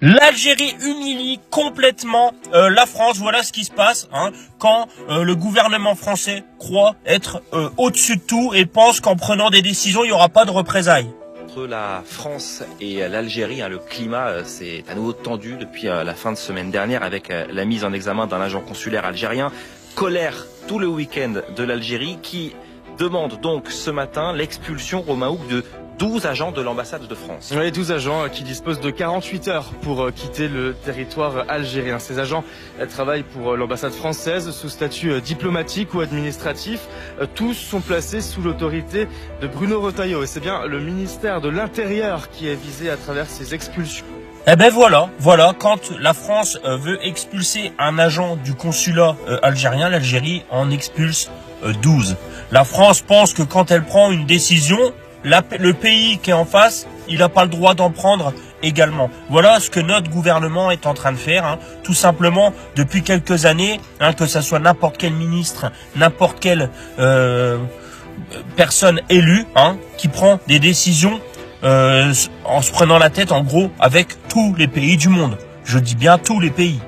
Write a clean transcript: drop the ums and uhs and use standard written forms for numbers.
L'Algérie humilie complètement la France. Voilà ce qui se passe quand le gouvernement français croit être au-dessus de tout et pense qu'en prenant des décisions, il n'y aura pas de représailles. Entre la France et l'Algérie, le climat s'est à nouveau tendu depuis la fin de semaine dernière avec la mise en examen d'un agent consulaire algérien. Colère tout le week-end de l'Algérie qui demande donc ce matin l'expulsion au Maroc de 12 agents de l'ambassade de France. Oui, 12 agents qui disposent de 48 heures pour quitter le territoire algérien. Ces agents travaillent pour l'ambassade française sous statut diplomatique ou administratif. Tous sont placés sous l'autorité de Bruno Retailleau. Et c'est bien le ministère de l'Intérieur qui est visé à travers ces expulsions. Eh ben voilà, quand la France veut expulser un agent du consulat algérien, l'Algérie en expulse 12. La France pense que quand elle prend une décision, le pays qui est en face, il n'a pas le droit d'en prendre également. Voilà ce que notre gouvernement est en train de faire, tout simplement depuis quelques années, que ça soit n'importe quel ministre, n'importe quelle personne élue, qui prend des décisions en se prenant la tête en gros avec tous les pays du monde. Je dis bien tous les pays.